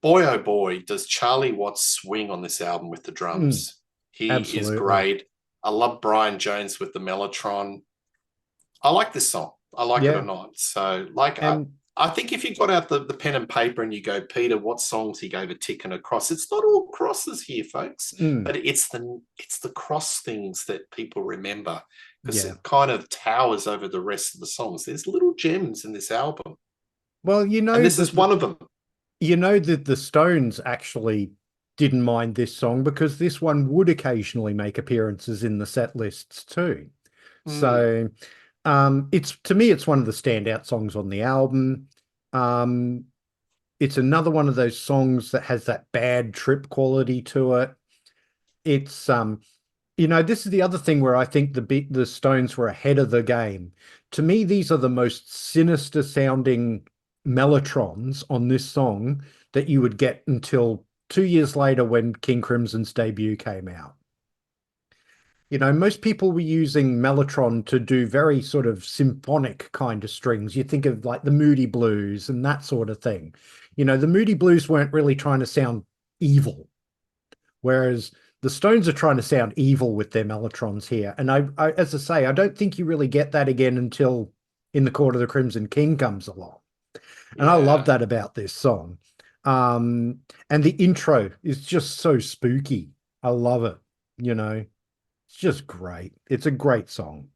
Speaker 2: Boy, oh boy, does Charlie Watts swing on this album with the
Speaker 1: Mm,
Speaker 2: drums. He is
Speaker 1: absolutely.
Speaker 2: great. I love Brian Jones with the Mellotron. I like this song. I like it or
Speaker 1: Yeah.
Speaker 2: not. So, like,
Speaker 1: And
Speaker 2: I think if you got out the pen and paper and you go, Peter, what songs he gave a tick and a cross? It's not all crosses here, folks,
Speaker 1: mm,
Speaker 2: but it's the cross things that people remember because
Speaker 1: yeah.
Speaker 2: it kind of towers over the rest of the songs. There's little gems in this album,
Speaker 1: Well,
Speaker 2: and this is one of them.
Speaker 1: you know that the Stones actually didn't mind this song because this one would occasionally make appearances in the set lists too.
Speaker 2: Mm.
Speaker 1: So it's to me it's one of the standout songs on the album. Um it's another one of those songs that has that bad trip quality to it. It's this is the other thing where I think the Stones were ahead of the game. To me, these are the most sinister sounding mellotrons on this song that you would get until 2 years later when King Crimson's debut came out. Most people were using mellotron to do very sort of symphonic kind of strings. You think of like the Moody Blues and that sort of thing. The Moody Blues weren't really trying to sound evil. Whereas the Stones are trying to sound evil with their mellotrons here. And as I say, I don't think you really get that again until In the Court of the Crimson King comes along. And I love
Speaker 2: Yeah.
Speaker 1: that about this song. And the intro is just so spooky. I love it. It's just great. It's a great song.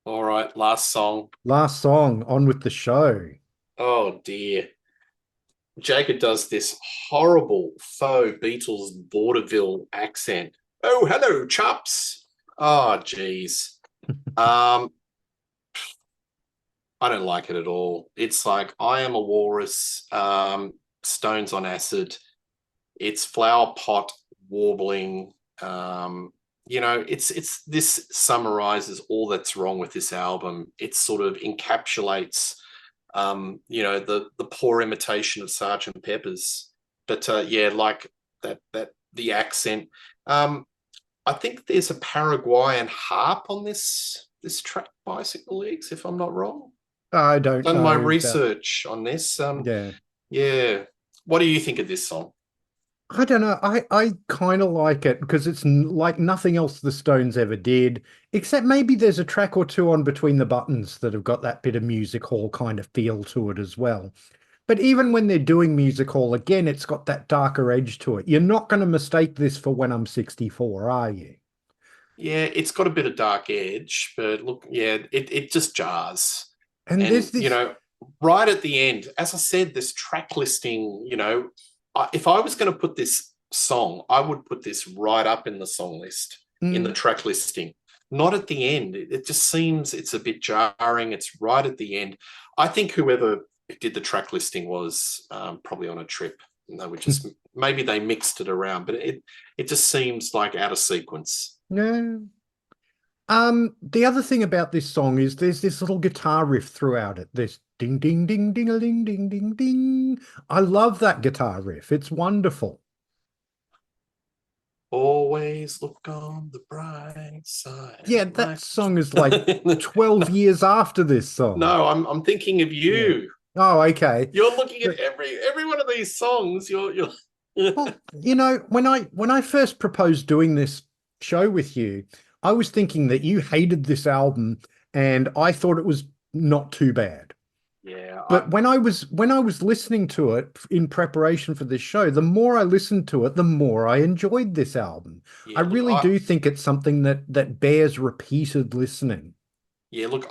Speaker 2: All right. Last song.
Speaker 1: Last song, on with the show.
Speaker 2: Oh dear. Jacob does this horrible faux Beatles vaudeville accent. Oh, hello, chaps. Oh, geez. Um, I don't like it at all. It's like I am a walrus, stones on acid. It's flower pot warbling. It's this summarizes all that's wrong with this album. It sort of encapsulates the poor imitation of Sergeant Pepper's. But yeah, like that the accent. I think there's a Paraguayan harp on this track, Bicycle Legs, if I'm not wrong.
Speaker 1: I don't
Speaker 2: Done my
Speaker 1: know about,
Speaker 2: research on this.
Speaker 1: yeah.
Speaker 2: Yeah. What do you think of this song?
Speaker 1: I don't know. I kind of like it because it's like nothing else the Stones ever did, except maybe there's a track or two on Between the Buttons that have got that bit of music hall kind of feel to it as well. But even when they're doing music hall, again, it's got that darker edge to it. You're not going to mistake this for When I'm 64, are you?
Speaker 2: Yeah, it's got a bit of dark edge, but look, yeah, it just jars.
Speaker 1: And
Speaker 2: And,
Speaker 1: there's this,
Speaker 2: right at the end, as I said, this track listing, if I was going to put this song, I would put this right up in the song list, in the
Speaker 1: mm,
Speaker 2: track listing, not at the end. It just seems it's a bit jarring. It's right at the end. I think whoever did the track listing was probably on a trip. And they were just, maybe they mixed it around, but it just seems like out of sequence.
Speaker 1: no. The other thing about this song is there's this little guitar riff throughout it. This ding ding ding ding a ding ding ding ding. I love that guitar riff. It's wonderful.
Speaker 2: Always look on the bright side
Speaker 1: Yeah,
Speaker 2: of
Speaker 1: that
Speaker 2: life.
Speaker 1: song is like 12 years after this song.
Speaker 2: No, I'm thinking of
Speaker 1: Yeah.
Speaker 2: you.
Speaker 1: Oh, okay.
Speaker 2: You're looking at
Speaker 1: But,
Speaker 2: every one of these songs. You're
Speaker 1: well, when I first proposed doing this show with you, I was thinking that you hated this album and I thought it was not too bad.
Speaker 2: yeah.
Speaker 1: But when I was listening to it in preparation for this show, the more I listened to it, the more I enjoyed this album. I
Speaker 2: Yeah. Look,
Speaker 1: really do think it's something that bears repeated listening.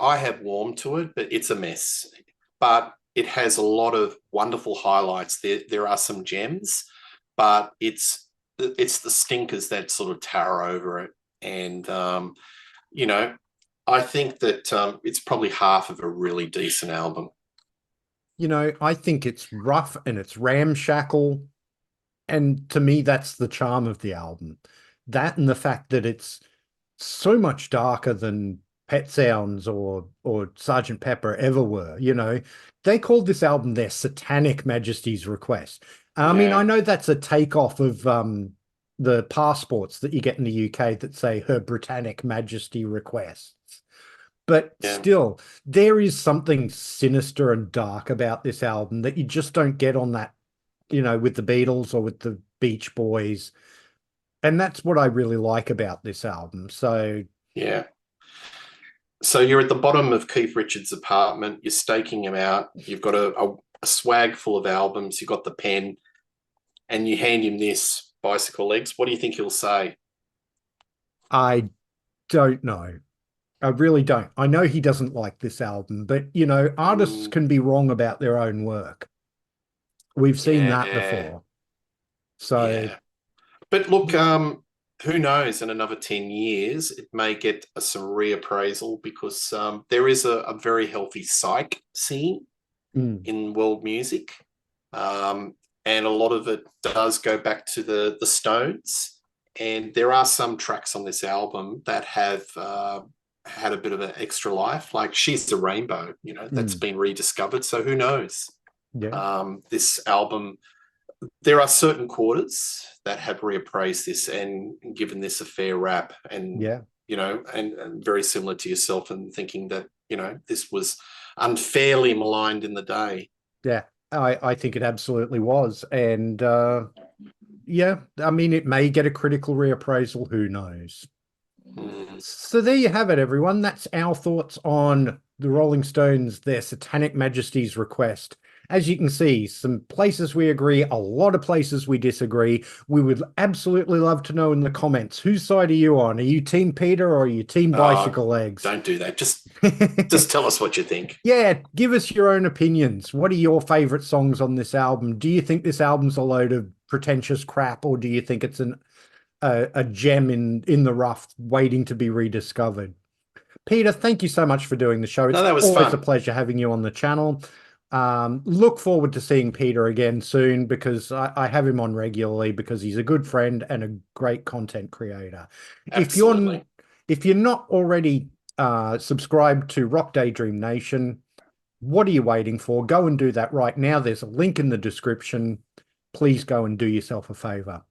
Speaker 2: I have warmed to it, but it's a mess. But it has a lot of wonderful highlights. There are some gems, but it's it's the stinkers that sort of tower over it. And you know, I think that it's probably half of a really decent album.
Speaker 1: You know, I think it's rough and it's ramshackle. And to me, that's the charm of the album. That and the fact that it's so much darker than Pet Sounds or Sergeant Pepper ever were. You know, they called this album Their Satanic Majesties Request. I mean, I
Speaker 2: Yeah,
Speaker 1: know that's a takeoff of the passports that you get in the UK that say Her Britannic Majesty Requests. But
Speaker 2: yeah.
Speaker 1: still, there is something sinister and dark about this album that you just don't get on that, you know, with the Beatles or with the Beach Boys. And that's what I really like about this album. So,
Speaker 2: Yeah. So you're at the bottom of Keith Richards' apartment. You're staking him out. You've got a swag full of albums. You've got the pen, and you hand him this Bicycle Legs. What do you think he'll say?
Speaker 1: I don't know. I really don't. I know he doesn't like this album, but you know, artists
Speaker 2: Mm,
Speaker 1: can be wrong about their own work. We've seen that
Speaker 2: yeah,
Speaker 1: before. So,
Speaker 2: yeah. But look, who knows? In another 10 years, it may get some reappraisal because there is a very healthy psych scene
Speaker 1: mm,
Speaker 2: in world music. Um, and a lot of it does go back to the Stones. And there are some tracks on this album that have had a bit of an extra life, like She's a Rainbow, you know, that's
Speaker 1: mm,
Speaker 2: been rediscovered. So who knows?
Speaker 1: yeah,
Speaker 2: This album, there are certain quarters that have reappraised this and given this a fair rap. And,
Speaker 1: yeah,
Speaker 2: you know, and very similar to yourself and thinking that, you know, this was unfairly maligned in the day.
Speaker 1: yeah. I think it absolutely was. And yeah, I mean, it may get a critical reappraisal. Who knows?
Speaker 2: Mm.
Speaker 1: So there you have it, everyone. That's our thoughts on the Rolling Stones, Their Satanic Majesties Request. As you can see, some places we agree, a lot of places we disagree. We would absolutely love to know in the comments, whose side are you on? Are you Team Peter or are you Team
Speaker 2: Oh,
Speaker 1: Bicycle Legs?
Speaker 2: don't do that. Just tell us what you think.
Speaker 1: Yeah, give us your own opinions. What are your favorite songs on this album? Do you think this album's a load of pretentious crap, or do you think it's a gem in the rough waiting to be rediscovered? Peter, thank you so much for doing the show.
Speaker 2: No,
Speaker 1: It's
Speaker 2: that was
Speaker 1: always a
Speaker 2: fun.
Speaker 1: pleasure having you on the channel. Look forward to seeing Peter again soon because I have him on regularly because he's a good friend and a great content creator. If you're
Speaker 2: Absolutely.
Speaker 1: if you're not already subscribed to Rock Daydream Nation, what are you waiting for? Go and do that right now. There's a link in the description. Please go and do yourself a favor.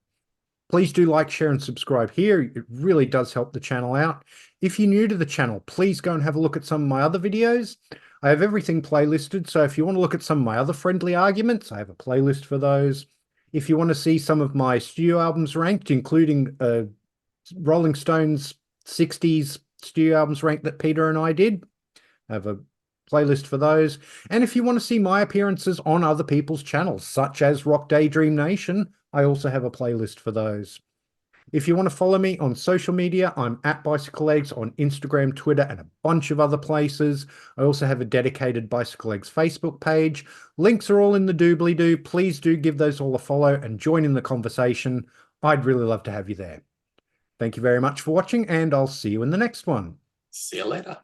Speaker 1: Please do like, share, and subscribe here. It really does help the channel out. If you're new to the channel, please go and have a look at some of my other videos. I have everything playlisted, so if you want to look at some of my other friendly arguments, I have a playlist for those. If you want to see some of my studio albums ranked, including Rolling Stones 60s studio albums ranked that Peter and I did, I have a playlist for those. And if you want to see my appearances on other people's channels, such as Rock Daydream Nation, I also have a playlist for those. If you want to follow me on social media, I'm at bicyclelegs on Instagram, Twitter, and a bunch of other places. I also have a dedicated Bicyclelegs Facebook page. Links are all in the doobly-doo. Please do give those all a follow and join in the conversation. I'd really love to have you there. Thank you very much for watching, and I'll see you in the next one.
Speaker 2: See you later.